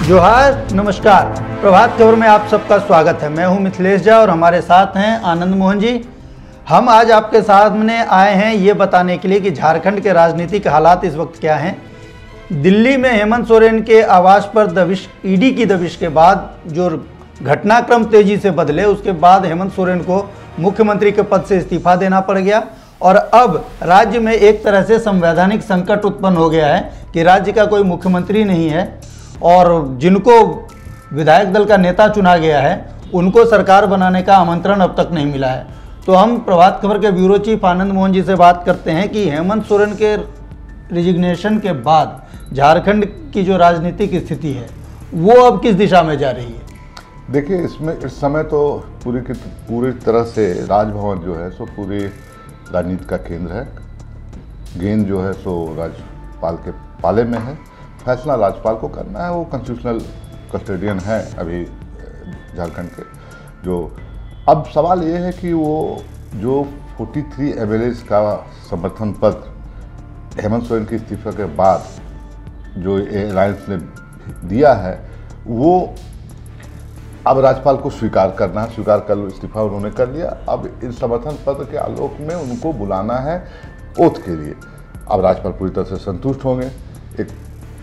जोहार, नमस्कार। प्रभात खबर में आप सबका स्वागत है। मैं हूं मिथिलेश झा और हमारे साथ हैं आनंद मोहन जी। हम आज आपके सामने आए हैं ये बताने के लिए कि झारखंड के राजनीतिक हालात इस वक्त क्या हैं। दिल्ली में हेमंत सोरेन के आवास पर दबिश, ईडी की दबिश के बाद जो घटनाक्रम तेजी से बदले, उसके बाद हेमंत सोरेन को मुख्यमंत्री के पद से इस्तीफा देना पड़ गया और अब राज्य में एक तरह से संवैधानिक संकट उत्पन्न हो गया है कि राज्य का कोई मुख्यमंत्री नहीं है और जिनको विधायक दल का नेता चुना गया है उनको सरकार बनाने का आमंत्रण अब तक नहीं मिला है। तो हम प्रभात खबर के ब्यूरो चीफ आनंद मोहन जी से बात करते हैं कि हेमंत सोरेन के रिजिग्नेशन के बाद झारखंड की जो राजनीतिक स्थिति है वो अब किस दिशा में जा रही है? देखिए, इसमें इस समय तो पूरी तरह से राजभवन जो है सो पूरी राजनीति का केंद्र है। गेंद जो है सो राज्यपाल के पाले में है। फैसला राज्यपाल को करना है। वो कॉन्स्टिट्यूशनल कस्टोडियन है अभी झारखंड के। जो अब सवाल ये है कि वो जो 43 एमएलएज का समर्थन पत्र हेमंत सोरेन के इस्तीफे के बाद जो अलायंस ने दिया है वो अब राज्यपाल को स्वीकार करना है। स्वीकार कर इस्तीफा उन्होंने कर लिया। अब इस समर्थन पत्र के आलोक में उनको बुलाना है ओथ के लिए। अब राज्यपाल पूरी तरह से संतुष्ट होंगे, एक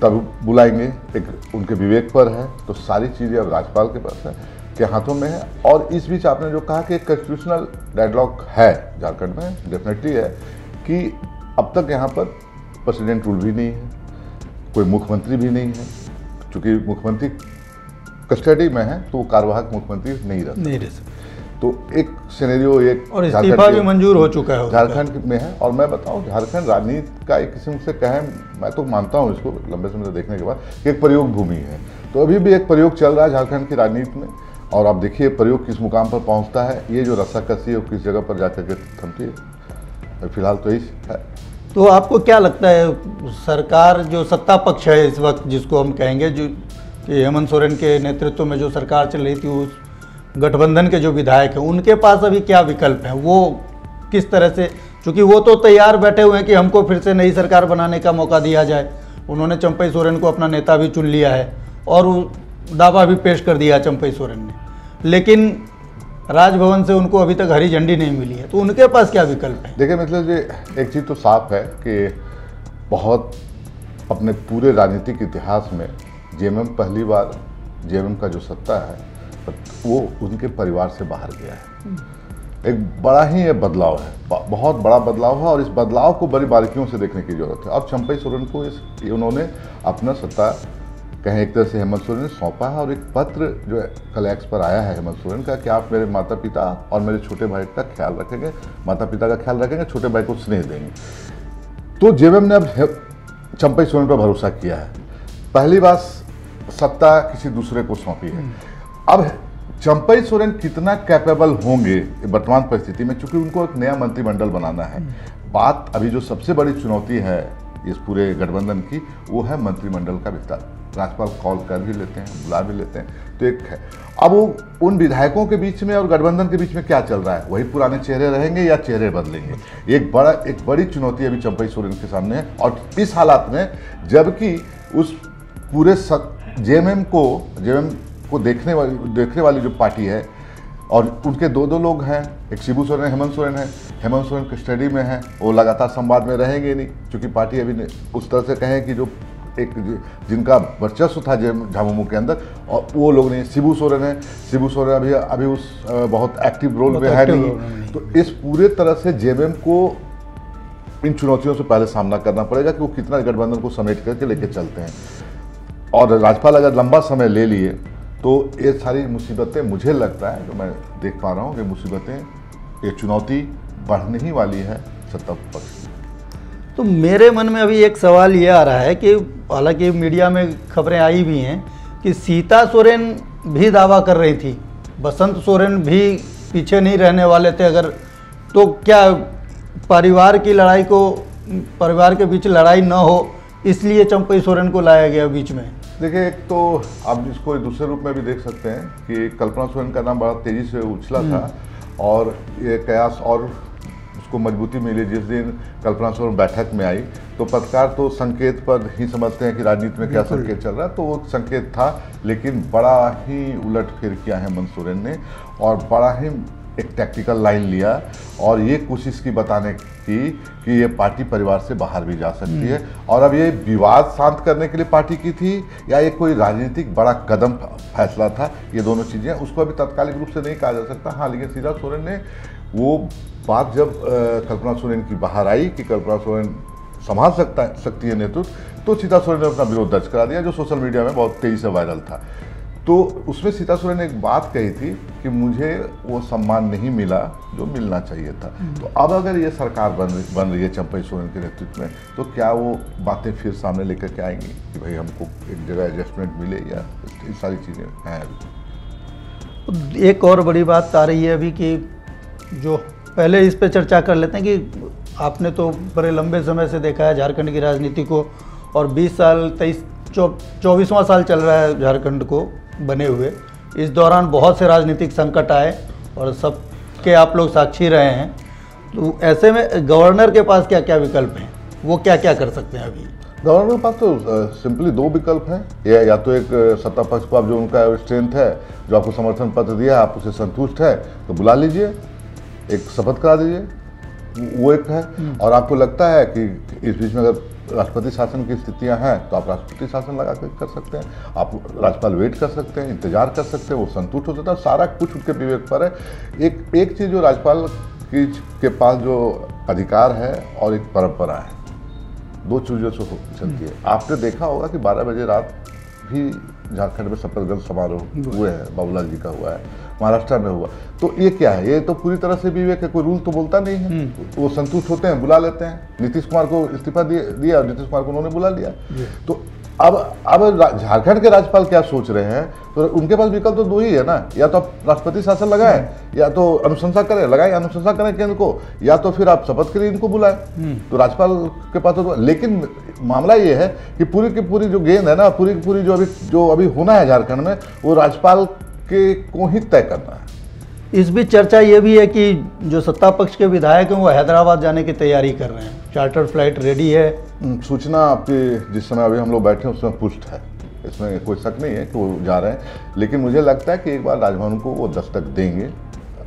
तब बुलाएंगे, एक उनके विवेक पर है। तो सारी चीज़ें अब राज्यपाल के पास है, के हाथों में है। और इस बीच आपने जो कहा कि एक कॉन्स्टिट्यूशनल डेडलॉक है झारखंड में, डेफिनेटली है कि अब तक यहाँ पर प्रेसिडेंट रूल भी नहीं है, कोई मुख्यमंत्री भी नहीं है। चूँकि मुख्यमंत्री कस्टडी में है तो वो कार्यवाहक मुख्यमंत्री नहीं रह सकते। तो एक सिनेरियो एक और इस्तीफा भी मंजूर हो चुका है झारखंड में है। और मैं बताऊं, झारखंड राजनीति का एक किस्म से कहें, मैं तो मानता हूं इसको लंबे समय से देखने के बाद कि एक प्रयोग भूमि है। तो अभी भी एक प्रयोग चल रहा है झारखंड की राजनीति में। और आप देखिए प्रयोग किस मुकाम पर पहुंचता है, ये जो रस्साकसी है वो किस जगह पर जाकर के थमती है। फिलहाल तो यही है। तो आपको क्या लगता है, सरकार जो सत्ता पक्ष है इस वक्त, जिसको हम कहेंगे, जो कि हेमंत सोरेन के नेतृत्व में जो सरकार चल रही थी, उस गठबंधन के जो विधायक हैं उनके पास अभी क्या विकल्प है? वो किस तरह से, चूँकि वो तो तैयार बैठे हुए हैं कि हमको फिर से नई सरकार बनाने का मौका दिया जाए। उन्होंने चंपई सोरेन को अपना नेता भी चुन लिया है और दावा भी पेश कर दिया चंपई सोरेन ने, लेकिन राजभवन से उनको अभी तक हरी झंडी नहीं मिली है। तो उनके पास क्या विकल्प है? देखिए मतलब जी, एक चीज़ तो साफ है कि बहुत अपने पूरे राजनीतिक इतिहास में जेएमएम पहली बार, जेएमएम का जो सत्ता है वो उनके परिवार से बाहर गया है। एक बड़ा ही ये बदलाव है, बहुत बड़ा बदलाव है। और इस बदलाव को बड़ी बारीकियों से देखने की जरूरत है। और चंपई सोरेन को उन्होंने अपना सत्ता कहें एक तरह से हेमंत सोरेन ने सौंपा है। और एक पत्र जो कल एक्स पर आया है हेमंत सोरेन का कि आप मेरे माता पिता और मेरे छोटे भाई का ख्याल रखेंगे, माता पिता का ख्याल रखेंगे, छोटे भाई को स्नेह देंगे। तो जेएमएम ने अब चंपई सोरेन पर भरोसा किया है। पहली बार सत्ता किसी दूसरे को सौंपी है। अब चंपई सोरेन कितना कैपेबल होंगे वर्तमान परिस्थिति में, चूंकि उनको एक नया मंत्रिमंडल बनाना है। बात अभी जो सबसे बड़ी चुनौती है इस पूरे गठबंधन की वो है मंत्रिमंडल का विस्तार। राज्यपाल कॉल कर भी लेते हैं, बुला भी लेते हैं, तो एक है। अब वो उन विधायकों के बीच में और गठबंधन के बीच में क्या चल रहा है, वही पुराने चेहरे रहेंगे या चेहरे बदलेंगे, एक बड़ी चुनौती अभी चंपई सोरेन के सामने है। और इस हालात में जबकि उस पूरे जेएमएम को देखने वाली जो पार्टी है और उनके दो लोग हैं, एक शिबू सोरेन है, हेमंत सोरेन है। हेमंत सोरेन कस्टडी में है, वो लगातार संवाद में रहेंगे नहीं, क्योंकि पार्टी अभी उस तरह से कहें कि जो एक जिनका वर्चस्व था झामुमो के अंदर, और वो लोग नहीं। शिबू सोरेन है, शिबू सोरेन अभी उस बहुत एक्टिव रोल में है नहीं। तो इस पूरे तरह से जेएमएम को इन चुनौतियों से पहले सामना करना पड़ेगा कि वो कितना गठबंधन को समेट करके लेके चलते हैं। और राज्यपाल अगर लंबा समय ले लिए तो ये सारी मुसीबतें, मुझे लगता है, जो मैं देख पा रहा हूँ कि मुसीबतें, ये चुनौती बढ़ने ही वाली है सत्ता पक्ष की। तो मेरे मन में अभी एक सवाल ये आ रहा है कि हालांकि मीडिया में खबरें आई भी हैं कि सीता सोरेन भी दावा कर रही थी, बसंत सोरेन भी पीछे नहीं रहने वाले थे। अगर तो क्या परिवार की लड़ाई को, परिवार के बीच लड़ाई न हो इसलिए चंपई सोरेन को लाया गया बीच में? देखिए, एक तो आप इसको दूसरे रूप में भी देख सकते हैं कि कल्पना सोरेन का नाम बड़ा तेजी से उछला था और ये कयास और उसको मजबूती मिली। जिस दिन कल्पना सोरेन बैठक में आई तो पत्रकार तो संकेत पर ही समझते हैं कि राजनीति में क्या संकेत चल रहा है, तो वो संकेत था, लेकिन बड़ा ही उलट फेर किया है हेमंत सोरेन ने और बड़ा ही एक टैक्टिकल लाइन लिया और ये कोशिश की बताने की कि ये पार्टी परिवार से बाहर भी जा सकती है। और अब ये विवाद शांत करने के लिए पार्टी की थी या ये कोई राजनीतिक बड़ा कदम फैसला था, ये दोनों चीज़ें उसको अभी तत्कालिक रूप से नहीं कहा जा सकता। हाँ, लेकिन सीधा सोरेन ने वो बात जब कल्पना सोरेन की बाहर आई कि कल्पना सोरेन संभाल सकती है नेतृत्व, तो सीता सोरेन ने अपना विरोध दर्ज करा दिया, जो सोशल मीडिया में बहुत तेज़ी से वायरल था। तो उसमें सीता सोरेन ने एक बात कही थी कि मुझे वो सम्मान नहीं मिला जो मिलना चाहिए था। तो अब अगर ये सरकार बन रही है चंपई सोरेन के नेतृत्व में, तो क्या वो बातें फिर सामने लेकर के आएंगी कि भाई हमको एक जगह एडजस्टमेंट मिले, या ये सारी चीज़ें हैं अभी। एक और बड़ी बात आ रही है अभी कि जो पहले इस पे चर्चा कर लेते हैं कि आपने तो बड़े लंबे समय से देखा है झारखंड की राजनीति को, और 20 साल 24वां साल चल रहा है झारखंड को बने हुए। इस दौरान बहुत से राजनीतिक संकट आए और सबके आप लोग साक्षी रहे हैं। तो ऐसे में गवर्नर के पास क्या क्या विकल्प हैं, वो क्या क्या कर सकते हैं अभी? गवर्नर के पास तो सिंपली दो विकल्प हैं, या तो एक सत्ता पक्ष को आप जो उनका स्ट्रेंथ है, जो आपको समर्थन पत्र दिया, आप उसे संतुष्ट है तो बुला लीजिए, एक शपथ करा दीजिए, वो एक है। और आपको लगता है कि इस बीच में अगर राष्ट्रपति शासन की स्थितियां हैं तो आप राष्ट्रपति शासन लगा कर सकते हैं, आप राज्यपाल वेट कर सकते हैं, इंतजार कर सकते हैं, वो संतुष्ट हो सकता है, सारा कुछ उनके विवेक पर है। एक चीज़ जो राज्यपाल के पास जो अधिकार है और एक परंपरा है, दो चीज़ों से चलती है। आपने देखा होगा कि 12 बजे रात भी झारखंड में शपथ ग्रहण समारोह हुए हैं, बाबूलाल जी का हुआ है, महाराष्ट्र में हुआ। तो ये क्या है, ये तो पूरी तरह से विवेक है, कोई रूल तो बोलता नहीं है, वो संतुष्ट होते हैं, बुला लेते हैं। नीतीश कुमार को इस्तीफा दिया और नीतीश कुमार को उन्होंने बुला लिया। तो अब झारखंड के राज्यपाल क्या सोच रहे हैं, तो उनके पास विकल्प तो दो ही है ना, या तो आप राष्ट्रपति शासन लगाएं, या तो अनुशंसा करें केंद्र को, या तो फिर आप शपथ के लिए इनको बुलाएं। तो राज्यपाल के पास तो, लेकिन मामला ये है कि पूरी की पूरी जो गेंद है ना, पूरी की पूरी जो अभी होना है झारखंड में, वो राज्यपाल के को ही तय करना है। इस बीच चर्चा ये भी है कि जो सत्ता पक्ष के विधायक हैं वो हैदराबाद जाने की तैयारी कर रहे हैं, चार्टर फ्लाइट रेडी है। सूचना आपकी जिस समय अभी हम लोग बैठे हैं उसमें पुष्ट है, इसमें कोई शक नहीं है कि वो जा रहे हैं। लेकिन मुझे लगता है कि एक बार राजभवन को वो दस्तक देंगे,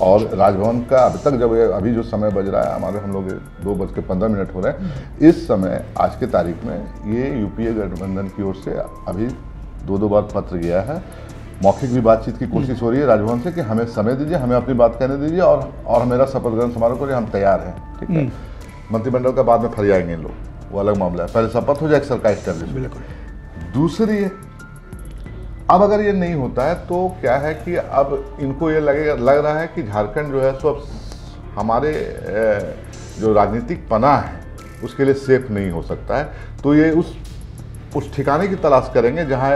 और राजभवन का अभी तक जब अभी जो समय बज रहा है, हमारे हम लोग 2:15 हो रहे हैं, इस समय आज के तारीख में ये यूपीए गठबंधन की ओर से अभी 2 बार पत्र गया है, मौखिक भी बातचीत की कोशिश हो रही है राजभवन से कि हमें समय दीजिए, हमें अपनी बात कहने दीजिए, और मेरा शपथ ग्रहण समारोह के लिए हम तैयार हैं। ठीक है, मंत्रिमंडल का बाद में फर जाएंगे लोग, वो अलग मामला है, पहले शपथ हो जाए, सरकार स्टैब्लिश। बिल्कुल। दूसरी, अब अगर ये नहीं होता है तो क्या है कि अब इनको ये लग रहा है कि झारखंड जो है सो अब हमारे जो राजनीतिक पना है उसके लिए सेफ नहीं हो सकता है। तो ये उस ठिकाने की तलाश करेंगे जहाँ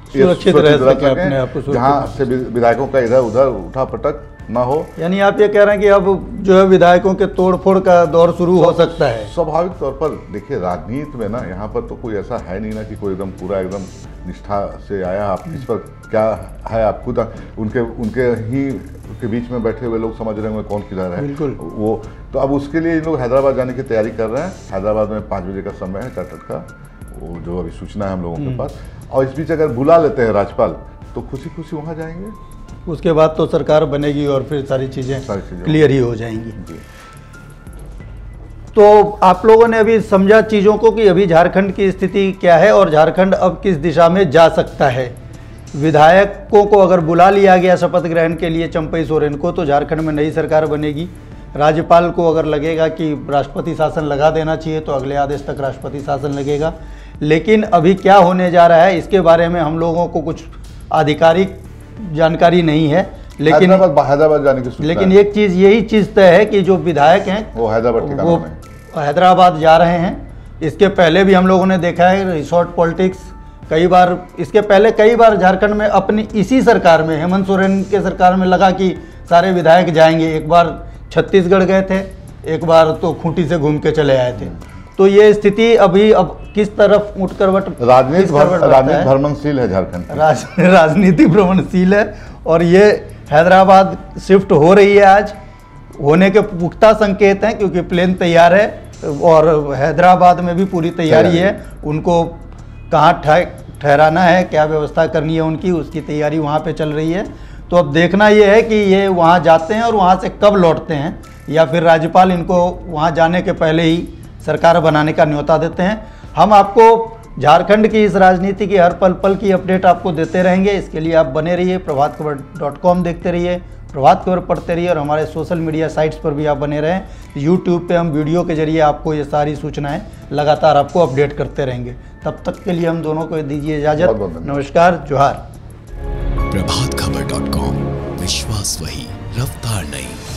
सुरक्षित रह सके अपने आप को, जहाँ से विधायकों का इधर उधर उठा पटक ना हो। यानी आप ये कह रहे हैं कि अब जो है विधायकों के तोड़फोड़ का दौर शुरू हो सकता है। स्वाभाविक तौर पर देखिए, राजनीति में ना यहाँ पर तो कोई ऐसा है नहीं ना कि कोई एकदम पूरा एकदम निष्ठा से आया। आप इस पर क्या है, आप खुद उनके ही के बीच में बैठे हुए लोग समझ रहे होंगे कौन किधर है। बिल्कुल। वो तो अब उसके लिए इन लोग हैदराबाद जाने की तैयारी कर रहे हैं। हैदराबाद में 5 बजे का समय है चार्टर का, वो जो अभी सूचना है हम लोगों के पास। और इस बीच अगर बुला लेते हैं राज्यपाल तो खुशी खुशी वहाँ जाएंगे, उसके बाद तो सरकार बनेगी और फिर सारी चीज़ें क्लियर ही हो जाएंगी। तो आप लोगों ने अभी समझा चीज़ों को कि अभी झारखंड की स्थिति क्या है और झारखंड अब किस दिशा में जा सकता है। विधायकों को अगर बुला लिया गया शपथ ग्रहण के लिए चंपई सोरेन को, तो झारखंड में नई सरकार बनेगी। राज्यपाल को अगर लगेगा कि राष्ट्रपति शासन लगा देना चाहिए तो अगले आदेश तक राष्ट्रपति शासन लगेगा। लेकिन अभी क्या होने जा रहा है इसके बारे में हम लोगों को कुछ आधिकारिक जानकारी नहीं है। लेकिन हैदराबाद जाने की लेकिन एक चीज़, यही चीज़ तय है कि जो विधायक हैं वो हैदराबाद जा रहे हैं। इसके पहले भी हम लोगों ने देखा है रिसोर्ट पॉलिटिक्स, कई बार इसके पहले कई बार झारखंड में अपनी इसी सरकार में, हेमंत सोरेन के सरकार में लगा कि सारे विधायक जाएंगे। एक बार छत्तीसगढ़ गए थे, एक बार तो खूंटी से घूम के चले आए थे। तो ये स्थिति अभी अब किस तरफ उठकर राजनीति भ्रमणशील है झारखंड, राजनीति भ्रमणशील है। और ये हैदराबाद शिफ्ट हो रही है आज, होने के पुख्ता संकेत हैं, क्योंकि प्लेन तैयार है और हैदराबाद में भी पूरी तैयारी है। उनको कहाँ ठहराना है, क्या व्यवस्था करनी है उनकी, उसकी तैयारी वहाँ पे चल रही है। तो अब देखना ये है कि ये वहाँ जाते हैं और वहाँ से कब लौटते हैं, या फिर राज्यपाल इनको वहाँ जाने के पहले ही सरकार बनाने का न्योता देते हैं। हम आपको झारखंड की इस राजनीति की हर पल पल की अपडेट आपको देते रहेंगे। इसके लिए आप बने रहिए, प्रभातखबर.com देखते रहिए, प्रभात खबर पढ़ते रहिए और हमारे सोशल मीडिया साइट्स पर भी आप बने रहें। यूट्यूब पे हम वीडियो के जरिए आपको ये सारी सूचनाएं लगातार आपको अपडेट करते रहेंगे। तब तक के लिए हम दोनों को दीजिए इजाज़त। नमस्कार, जोहार। प्रभातखबर.com, विश्वास वही, रफ्तार नहीं।